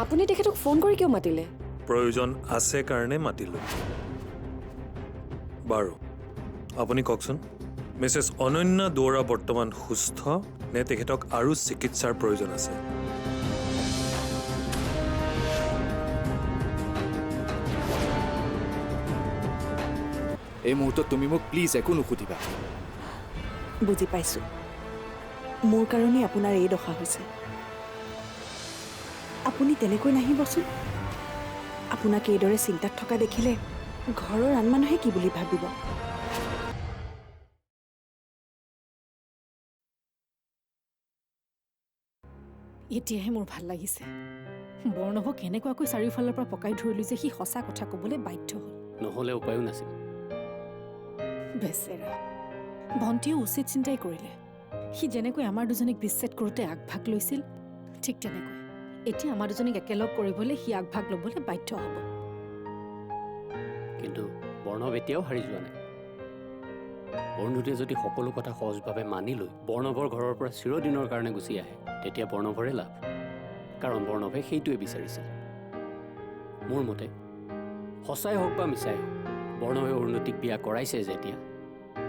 আপুনি তেখেতক ফোন কৰি কিয় মাতিলে? প্ৰয়োজন আছে কাৰণে মাতিলোঁ। বাৰু আপুনি কওকচোন, মিছেছ অনন্যা দুৱৰা বৰ্তমান সুস্থ নে তেখেতক আৰু চিকিৎসাৰ প্ৰয়োজন আছে? এই মুহূৰ্তত তুমি মোক প্লিজ একো নুসুধিবা। বুজি পাইছোঁ, মোৰ কাৰণেই আপোনাৰ এই দশা হৈছে। আপুনি তেনেকৈ নাহিবচোন। আপোনাক এইদৰে চিন্তাত থকা দেখিলে ঘৰৰ আন মানুহে কি বুলি ভাবিব? এতিয়াহে মোৰ ভাল লাগিছে। বৰ্ণৱক কেনেকুৱাকৈ চাৰিওফালৰ পৰা পকাই ধৰিলোঁ যে সি সঁচা কথা ক'বলৈ বাধ্য হ'ল। নহ'লে উপায়ো নাছিল। বেচেৰা ভণ্টিও উচিত চিন্তাই কৰিলে। সি যেনেকৈ আমাৰ দুজনীক বিচ্ছেদ কৰোঁতে আগভাগ লৈছিল, ঠিক তেনেকৈ এতিয়া আমাৰ দুজনীক একেলগ কৰিবলৈ সি আগভাগ ল'বলৈ বাধ্য হ'ব। কিন্তু বৰ্ণৱ এতিয়াও হাৰি যোৱা নাই। অৰুন্ধতীয়ে যদি সকলো কথা সহজভাৱে মানি লৈ বৰ্ণৱৰ ঘৰৰ পৰা চিৰদিনৰ কাৰণে গুচি আহে, তেতিয়া বৰ্ণৱৰে লাভ। কাৰণ বৰ্ণৱে সেইটোৱে বিচাৰিছিল। মোৰ মতে সঁচাই হওক বা মিছাই হওক, বৰ্ণৱে অৰুন্ধতীক বিয়া কৰাইছে যেতিয়া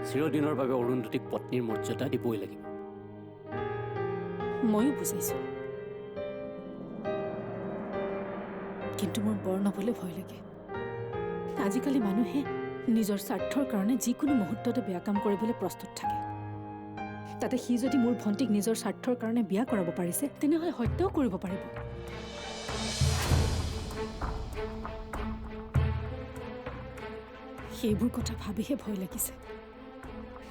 চিৰদিনৰ বাবে অৰুন্ধতীক পত্নীৰ মৰ্যাদা দিবই লাগিব। ময়ো বুজাইছোঁ, কিন্তু মোৰ বৰ্ণৱলৈ ভয় লাগে। আজিকালি মানুহে নিজৰ স্বাৰ্থৰ কাৰণে যিকোনো মুহূৰ্ততে বেয়া কাম কৰিবলৈ প্ৰস্তুত থাকে। তাতে সি যদি মোৰ ভণ্টিক নিজৰ স্বাৰ্থৰ কাৰণে বিয়া কৰাব পাৰিছে, তেনেহ'লে হত্যাও কৰিব পাৰিব। সেইবোৰ কথা ভাবিহে ভয় লাগিছে।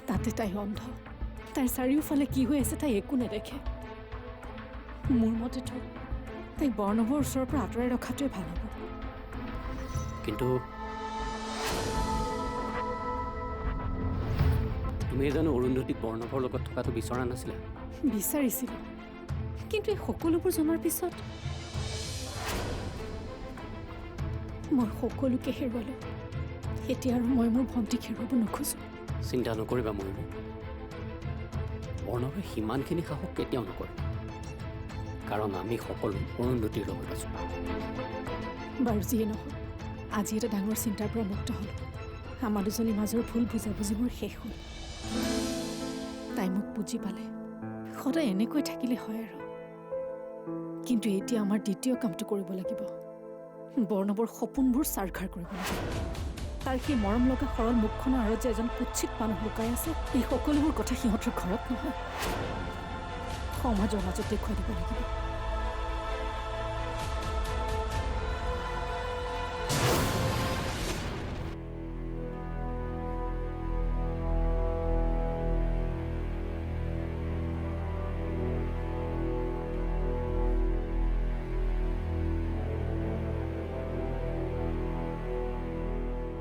তাতে তাই অন্ধ, তাইৰ চাৰিওফালে কি হৈ আছে তাই একো নেদেখে। মোৰ মতেতো তাইক বৰ্ণৱৰ ওচৰৰ পৰা আঁতৰাই ৰখাটোৱে ভাল হ'ব। কিন্তু তুমি জানো অৰুন্ধতীক বৰ্ণৱৰ লগত থকাটো বিচৰা নাছিলা? বিচাৰিছিলোঁ, কিন্তু এই সকলোবোৰ জনাৰ পিছত মই সকলোকে হেৰুৱালোঁ। এতিয়া আৰু মই মোৰ ভণ্টিক হেৰুৱাব নোখোজোঁ। চিন্তা নকৰিবা ময়ূৰী, বৰ্ণৱে সিমানখিনি সাহস কেতিয়াও নকৰে। কাৰণ আমি সকলো অৰুন্ধতীৰ লগত আছোঁ। বাৰু যিয়ে নহওক, আজি এটা ডাঙৰ চিন্তাৰ পৰা মুক্ত হ'লোঁ। আমাৰ দুজনীৰ মাজৰ ভুল বুজাবুজিবোৰ শেষ হ'ল। তাই মোক বুজি পালে সদায় এনেকৈ থাকিলে হয় আৰু। কিন্তু এতিয়া আমাৰ দ্বিতীয় কামটো কৰিব লাগিব। বৰ্ণৱৰ সপোনবোৰ চাৰখাৰ কৰিব লাগিব। তাৰ সেই মৰম লগা সৰল মুখখনৰ আঁৰত যে এজন কুৎসিত মানুহ লুকাই আছে, এই সকলোবোৰ কথা সিহঁতৰ ঘৰত নহয়, সমাজৰ মাজত দেখুৱাই দিব লাগিব।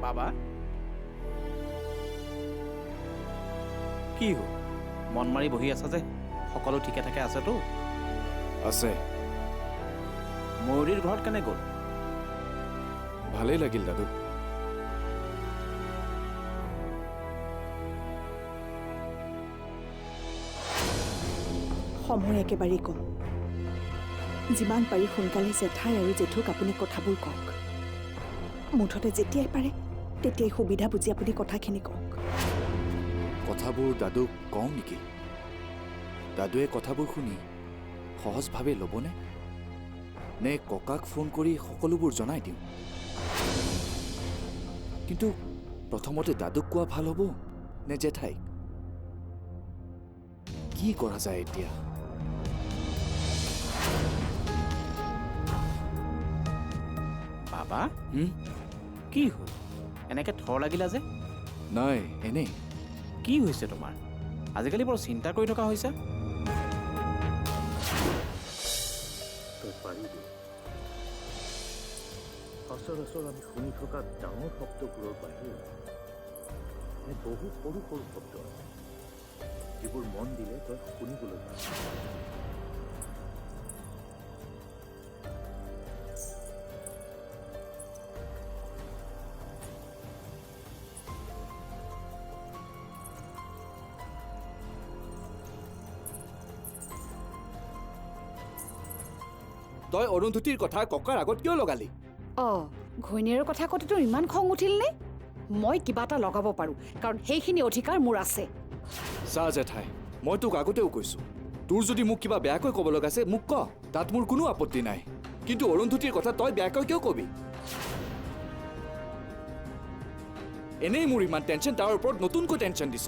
বাবা কি হ'ল? মন মাৰি বহি আছা যে? সকলো ঠিকে থাকে আছেতো? আছে, ময়ূৰীৰ ঘৰত কেনে গ'ল? ভালেই লাগিল দাদু। সময় একেবাৰেই কম। যিমান পাৰি সোনকালে জেঠাই আৰু জেঠুক আপুনি কথাবোৰ কওক। মুঠতে যেতিয়াই পাৰে তেতিয়াই সুবিধা বুজি আপুনি কথাখিনি কওক। কথাবোৰ দাদুক কওঁ নেকি? দাদুৱে কথাবোৰ শুনি সহজভাৱে ল'বনে? নে ককাক ফোন কৰি সকলোবোৰ জনাই দিওঁ? কিন্তু প্ৰথমতে দাদুক কোৱা ভাল হ'ব নে জেঠাইক? কি কৰা যায় এতিয়া? বাবা কি হ'ল? এনেকে থৰ লাগিলা যে? নাই, এনেই। কি হৈছে তোমাৰ? আজিকালি বৰ চিন্তা কৰি থকা হৈছে। সচৰাচৰ আমি শুনি থকা ডাঙৰ শব্দবোৰৰ বাহিৰে বহু সৰু সৰু শব্দ আছে, যিবোৰ মন দিলে তই শুনিবলৈ পাবি। তই অৰুন্ধতীৰ কথা ককাৰ আগত কিয় লগালি? অঁ ঘৈণীয়েৰৰ কথা কওঁতে তোৰ ইমান খং উঠিল নে? মই কিবা এটা লগাব পাৰোঁ কাৰণ সেইখিনি অধিকাৰ মোৰ আছে। চা জেঠাই, মই তোক আগতেও কৈছোঁ, তোৰ যদি মোক কিবা বেয়াকৈ ক'ব লগা আছে মোক ক, তাত মোৰ কোনো আপত্তি নাই। কিন্তু অৰুন্ধতীৰ কথা তই বেয়াকৈ কিয় কবি? এনেই মোৰ ইমান টেনশ্যন, তাৰ ওপৰত নতুনকৈ টেনশ্যন দিছ।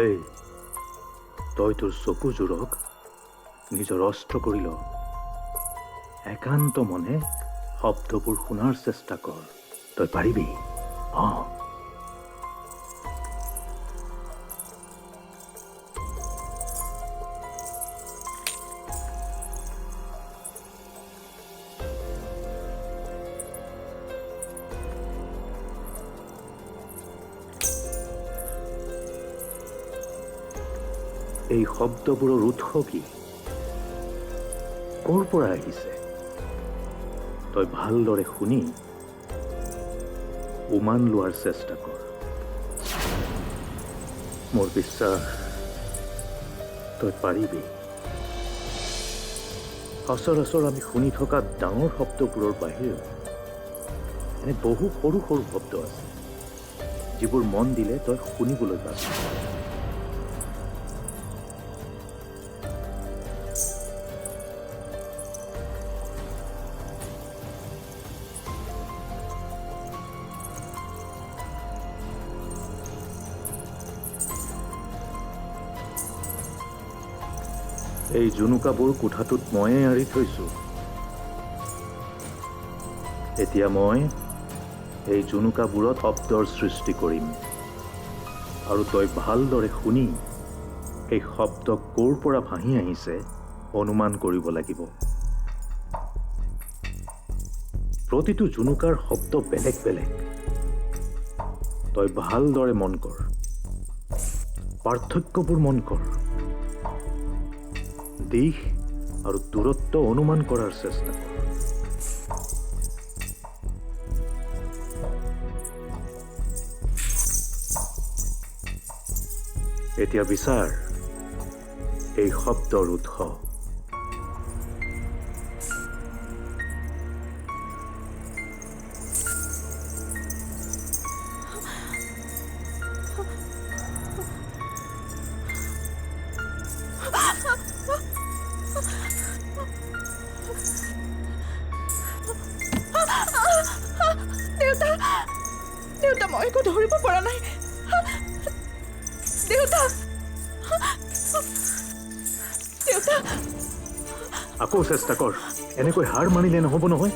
এই তই তোৰ চকুযোৰক নিজৰ অস্ত্ৰ কৰি ল। একান্ত মনে শব্দবোৰ শুনাৰ চেষ্টা কৰ। তই পাৰিবি। অঁ এই শব্দবোৰৰ উৎস কি? ক'ৰ পৰা আহিছে? তই ভালদৰে শুনি উমান লোৱাৰ চেষ্টা কৰ। মোৰ বিশ্বাস তই পাৰিবি। সচৰাচৰ আমি শুনি থকা ডাঙৰ শব্দবোৰৰ বাহিৰেও এনে বহু সৰু সৰু শব্দ আছে যিবোৰ মন দিলে তই শুনিবলৈ পাবি। এই জুনুকাবোৰ কোঠাটোত ময়ে আঁৰি থৈছোঁ। এতিয়া মই এই জুনুকাবোৰত শব্দৰ সৃষ্টি কৰিম আৰু তই ভালদৰে শুনি এই শব্দ ক'ৰ পৰা ভাহি আহিছে অনুমান কৰিব লাগিব। প্ৰতিটো জুনুকাৰ শব্দ বেলেগ বেলেগ। তই ভালদৰে মন কৰ, পাৰ্থক্যবোৰ মন কৰ, দিশ আৰু দূৰত্ব অনুমান কৰাৰ চেষ্টা কৰ। এতিয়া বিচাৰ এই শব্দৰ উৎস। দেউতা, মই একো ধৰিব পৰা নাই। দেউতা, দেউতা। আকৌ চেষ্টা কৰ। এনেকৈ হাৰ মানিলে নহ'ব নহয়।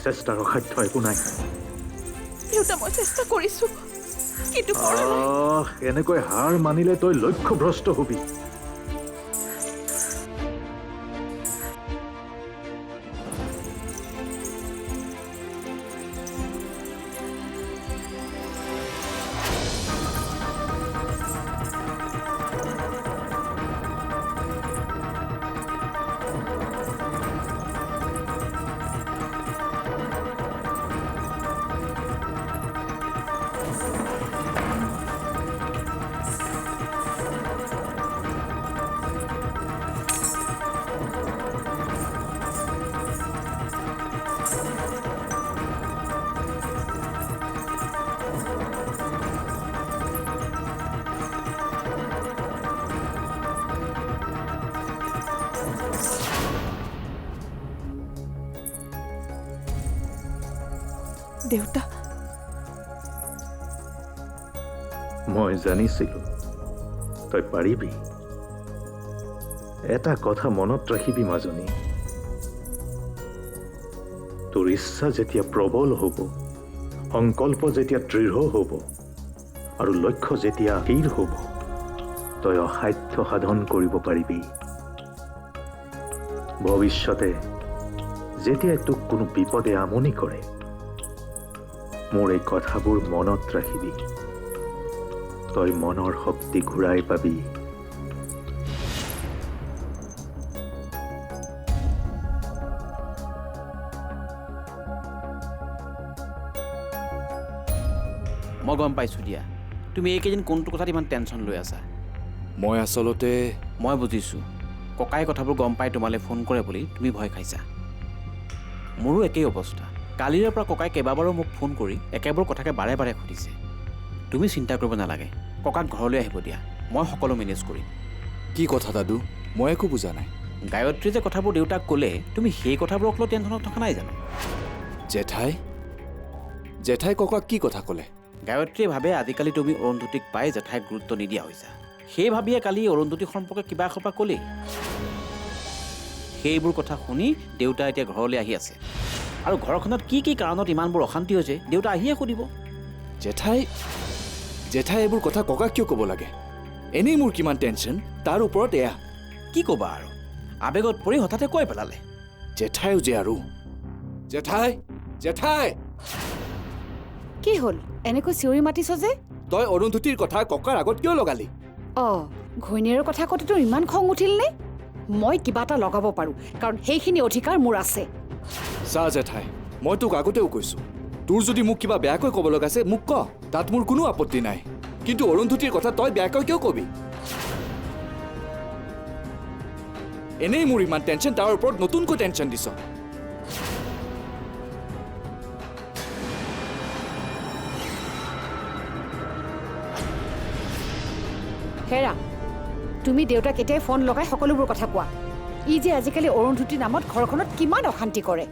চেষ্টাৰ অসাধ্য একো নাই। দেউতা, মই চেষ্টা কৰিছো কিন্তু পৰা নাই। এনেকৈ হাৰ মানিলে তই লক্ষ্যভ্ৰষ্ট হবি। দেউতা মই জানিছিলোঁ তই পাৰিবি। এটা কথা মনত ৰাখিবি মাজনী, তোৰ ইচ্ছা যেতিয়া প্ৰবল হ'ব, সংকল্প যেতিয়া দৃঢ় হ'ব আৰু লক্ষ্য যেতিয়া স্থিৰ হ'ব, তই অসাধ্য সাধন কৰিব পাৰিবি। ভৱিষ্যতে যেতিয়া তোক কোনো বিপদে আমনি কৰে, মোৰ এই কথাবোৰ মনত ৰাখিবি। তই মনৰ শক্তি ঘূৰাই পাবি। মই গম পাইছোঁ দিয়া, তুমি এইকেইদিন কোনটো কথাত ইমান টেনশ্যন লৈ আছা। মই আচলতে মই বুজিছোঁ, ককাই কথাবোৰ গম পাই তোমালৈ ফোন কৰে বুলি তুমি ভয় খাইছা। মোৰো একেই অৱস্থা। কালিৰে পৰা ককাই কেইবাবাৰো মোক ফোন কৰি একেবোৰ কথাকে বাৰে বাৰে সুধিছে। তুমি চিন্তা কৰিব নালাগে, ককাক ঘৰলৈ আহিব দিয়া, মই সকলো মেনেজ কৰিম। কি কথা দাদু? মই একো বুজা নাই। গায়ত্ৰী যে কথাবোৰ দেউতাক ক'লে, তুমি সেই কথাবোৰক লৈ টেনশ্যনত থকা নাই জানো? জেঠাই জেঠাই ককাক কি কথা ক'লে? গায়ত্ৰীয়ে ভাবে আজিকালি তুমি অৰুন্ধতীক পাই জেঠাইক গুৰুত্ব নিদিয়া হৈছা। সেই ভাবিয়ে কালি অৰুন্ধতী সম্পৰ্কে কিবা এসোপা ক'লেই। সেইবোৰ কথা শুনি দেউতা এতিয়া ঘৰলৈ আহি আছে। আৰু ঘৰখনত কি কি কাৰণত ইমানবোৰ অশান্তি হৈছে দেউতা আহিয়ে সুধিব। জেঠাই এইবোৰ কথা ককাক কিয় ক'ব লাগে? এনেই মোৰ কিমান টেনশ্যন, তাৰ ওপৰত এয়া। কি ক'বা আৰু, আৱেগত পৰি হঠাতে কৈ পেলালে। জেঠাইও যে আৰু। জেঠাই কি হ'ল এনেকৈ চিঞৰি মাতিছ যে? তই অৰুন্ধতীৰ কথা ককাৰ আগত কিয় লগালি? ঘৈণীয়েৰৰ কথা কওঁতে তোৰ ইমান খং উঠিল নে? মই কিবা এটা লগাব পাৰোঁ, কাৰণ সেইখিনি অধিকাৰ মোৰ আছে। চা জেঠাই, মই তোক আগতেও কৈছোঁ, তোৰ যদি মোক কিবা বেয়াকৈ ক'ব লগা আছে মোক ক, তাত মোৰ কোনো আপত্তি নাই। কিন্তু অৰুন্ধতীৰ কথা তই বেয়াকৈ কিয় কবি? এনেই মোৰ ইমান টেনশ্যন, তাৰ ওপৰত নতুনকৈ টেনশ্যন দিছ। হেৰা, তুমি দেউতাক এতিয়াই ফোন লগাই সকলোবোৰ কথা কোৱা। ই যে আজিকালি অৰুন্ধতীৰ নামত ঘৰখনত কিমান অশান্তি কৰে।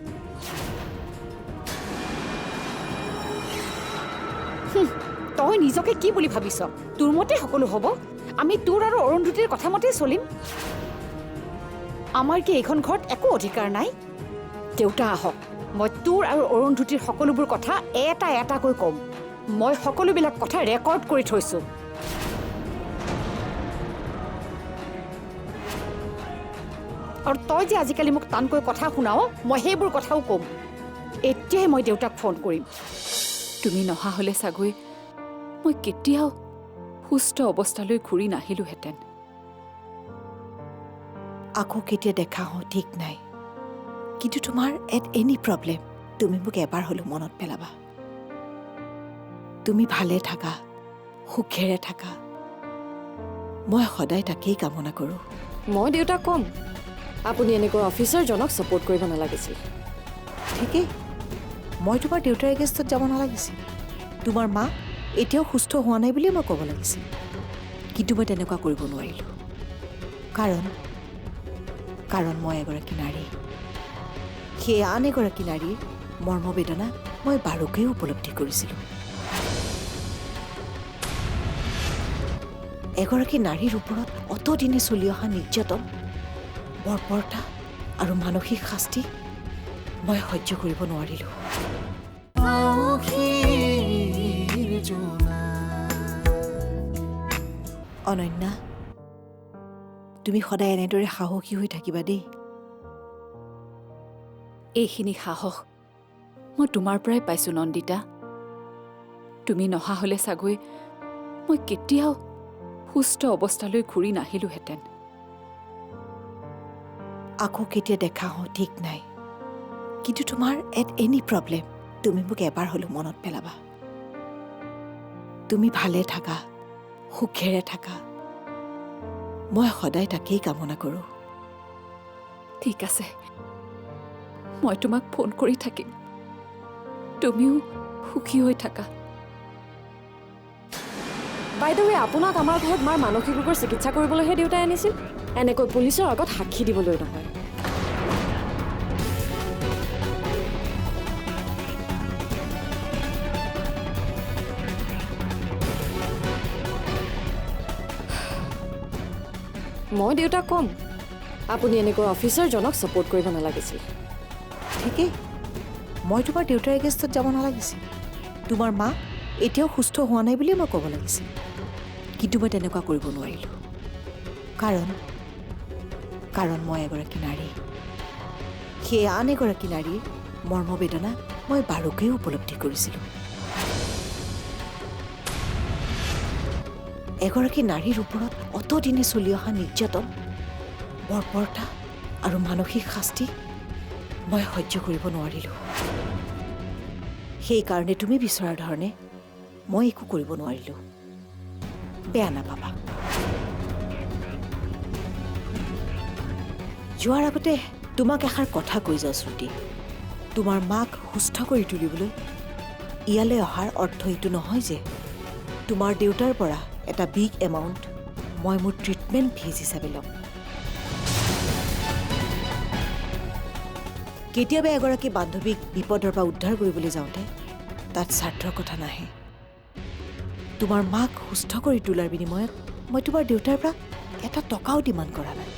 তই নিজকে কি বুলি ভাবিছ? তোৰ মতে সকলো হ'ব? আমি তোৰ আৰু অৰুন্ধতীৰ কথা মতেই চলিম? আমাৰ কি এইখন ঘৰত একো অধিকাৰ নাই? দেউতা আহক, মই তোৰ আৰু অৰুন্ধতীৰ সকলোবোৰ কথা এটা এটাকৈ ক'ম। মই সকলোবিলাক কথা ৰেকৰ্ড কৰি থৈছোঁ। আৰু তই যে আজিকালি মোক টানকৈ কথা শুনাও, মই সেইবোৰ কথাও ক'ম। এতিয়াই মই দেউতাক ফোন কৰিম। তুমি নহা হ'লে চাগৈ মই কেতিয়াও সুস্থ অৱস্থালৈ ঘূৰি নাহিলোহেঁতেন। আকৌ কেতিয়া দেখা হওঁ ঠিক নাই, কিন্তু তোমাৰ এট এনি প্ৰব্লেম তুমি মোক এবাৰ হ'লেও মনত পেলাবা। তুমি ভালে থাকা, সুখেৰে থাকা, মই সদায় তাকেই কামনা কৰোঁ। মই দেউতাক ক'ম, আপুনি এনেকৈ অফিচাৰজনক ছাপোৰ্ট কৰিব নালাগিছিল। ঠিকেই, মই তোমাৰ দেউতাৰ এগেইনষ্টত যাব নালাগিছিল। তোমাৰ মা এতিয়াও সুস্থ হোৱা নাই বুলিয়ে মই ক'ব লাগিছিল, কিন্তু মই তেনেকুৱা কৰিব নোৱাৰিলোঁ। কাৰণ মই এগৰাকী নাৰী। সেই আন এগৰাকী নাৰীৰ মৰ্মবেদনা মই বাৰুকৈও উপলব্ধি কৰিছিলোঁ। এগৰাকী নাৰীৰ ওপৰত অতদিনে চলি অহা নিৰ্যাতন, বৰ্বৰতা আৰু মানসিক শাস্তি মই সহ্য কৰিব নোৱাৰিলোঁ। অনন্যা, তুমি সদায় এনেদৰে সাহসী হৈ থাকিবা দেই। এইখিনি সাহস মই তোমাৰ পৰাই পাইছোঁ নন্দিতা। তুমি নহা হ'লে চাগৈ মই কেতিয়াও সুস্থ অৱস্থালৈ ঘূৰি নাহিলোহেঁতেন। আকৌ কেতিয়া দেখা হওঁ ঠিক নাই, কিন্তু তোমাৰ এট এনি প্ৰব্লেম তুমি মোক এবাৰ হ'লেও মনত পেলাবা। তুমি ভালে থাকা, সুখেৰে থাকা, মই সদায় তাকেই কামনা কৰোঁ। ঠিক আছে, মই তোমাক ফোন কৰি থাকিম। তুমিও সুখী হৈ থাকা। বাইদেৱে, আপোনাক আমাৰ ঘৰত মাৰ মানসিক ৰোগৰ চিকিৎসা কৰিবলৈহে দেউতাই আনিছিল, এনেকৈ পুলিচৰ আগত সাক্ষী দিবলৈ নহয়। মই দেউতাক ক'ম আপুনি এনেকৈ অফিচাৰজনক ছাপোৰ্ট কৰিব নালাগিছিল। ঠিকেই, মই তোমাৰ দেউতাৰ এগেইনষ্টত যাব নালাগিছিল। তোমাৰ মা এতিয়াও সুস্থ হোৱা নাই বুলিয়ে মই ক'ব লাগিছিল, কিন্তু মই তেনেকুৱা কৰিব নোৱাৰিলোঁ। কাৰণ মই এগৰাকী নাৰী। সেই আন এগৰাকী নাৰীৰ মৰ্মবেদনা মই বাৰুকৈও উপলব্ধি কৰিছিলোঁ। এগৰাকী নাৰীৰ ওপৰত অতদিনে চলি অহা নিৰ্যাতন, বৰ্বৰতা আৰু মানসিক শাস্তি মই সহ্য কৰিব নোৱাৰিলোঁ। সেইকাৰণে তুমি বিচৰাৰ ধৰণে মই একো কৰিব নোৱাৰিলোঁ। বেয়া নাপাবা। যোৱাৰ আগতে তোমাক এষাৰ কথা কৈ যাওঁ শ্ৰুতি। তোমাৰ মাক সুস্থ কৰি তুলিবলৈ ইয়ালৈ অহাৰ অৰ্থ এইটো নহয় যে তোমাৰ দেউতাৰ পৰা এটা বিগ এমাউণ্ট মই মোৰ ট্ৰিটমেণ্ট ফিজ হিচাপে ল'ম। কেতিয়াবা এগৰাকী বান্ধৱীক বিপদৰ পৰা উদ্ধাৰ কৰিবলৈ যাওঁতে তাত স্বাৰ্থৰ কথা নাহে। তোমাৰ মাক সুস্থ কৰি তোলাৰ বিনিময়ত মই তোমাৰ দেউতাৰ পৰা এটা টকাও ডিমাণ্ড কৰা নাই।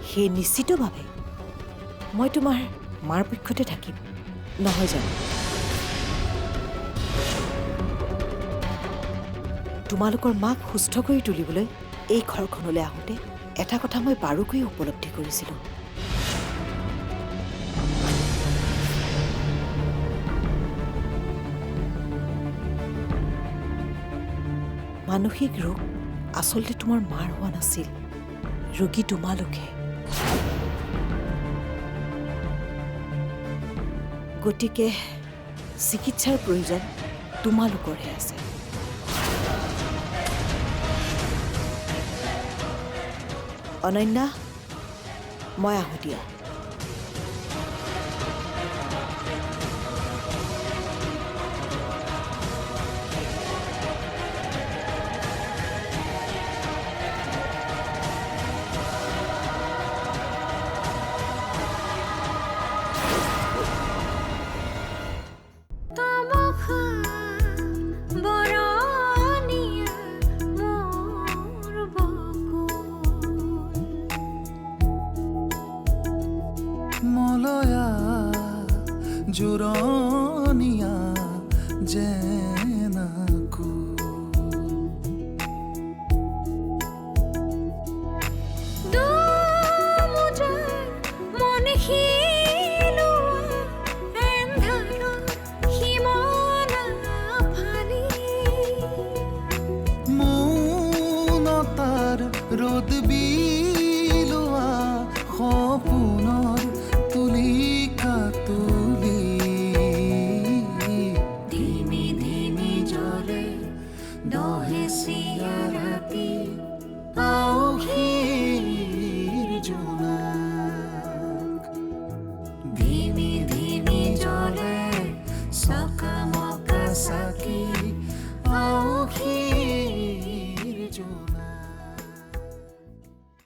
সেই নিশ্চিতভাৱে মই তোমাৰ মাৰ পক্ষতে থাকিম, নহয় জানো? তোমালোকৰ মাক সুস্থ কৰি তুলিবলৈ এই ঘৰখনলৈ আহোঁতে এটা কথা মই বাৰুকৈ উপলব্ধি কৰিছিলোঁ। মানসিক ৰোগ আচলতে তোমাৰ মাৰ হোৱা নাছিল, ৰোগী তোমালোকে। গতিকে চিকিৎসাৰ প্ৰয়োজন তোমালোকৰহে আছে। অনন্যা, মই আহোঁ দিয়া। মলয়া জোৰণীয়া জেনাকু মৌনতাৰ ৰ'দ বিলোৱা সপোন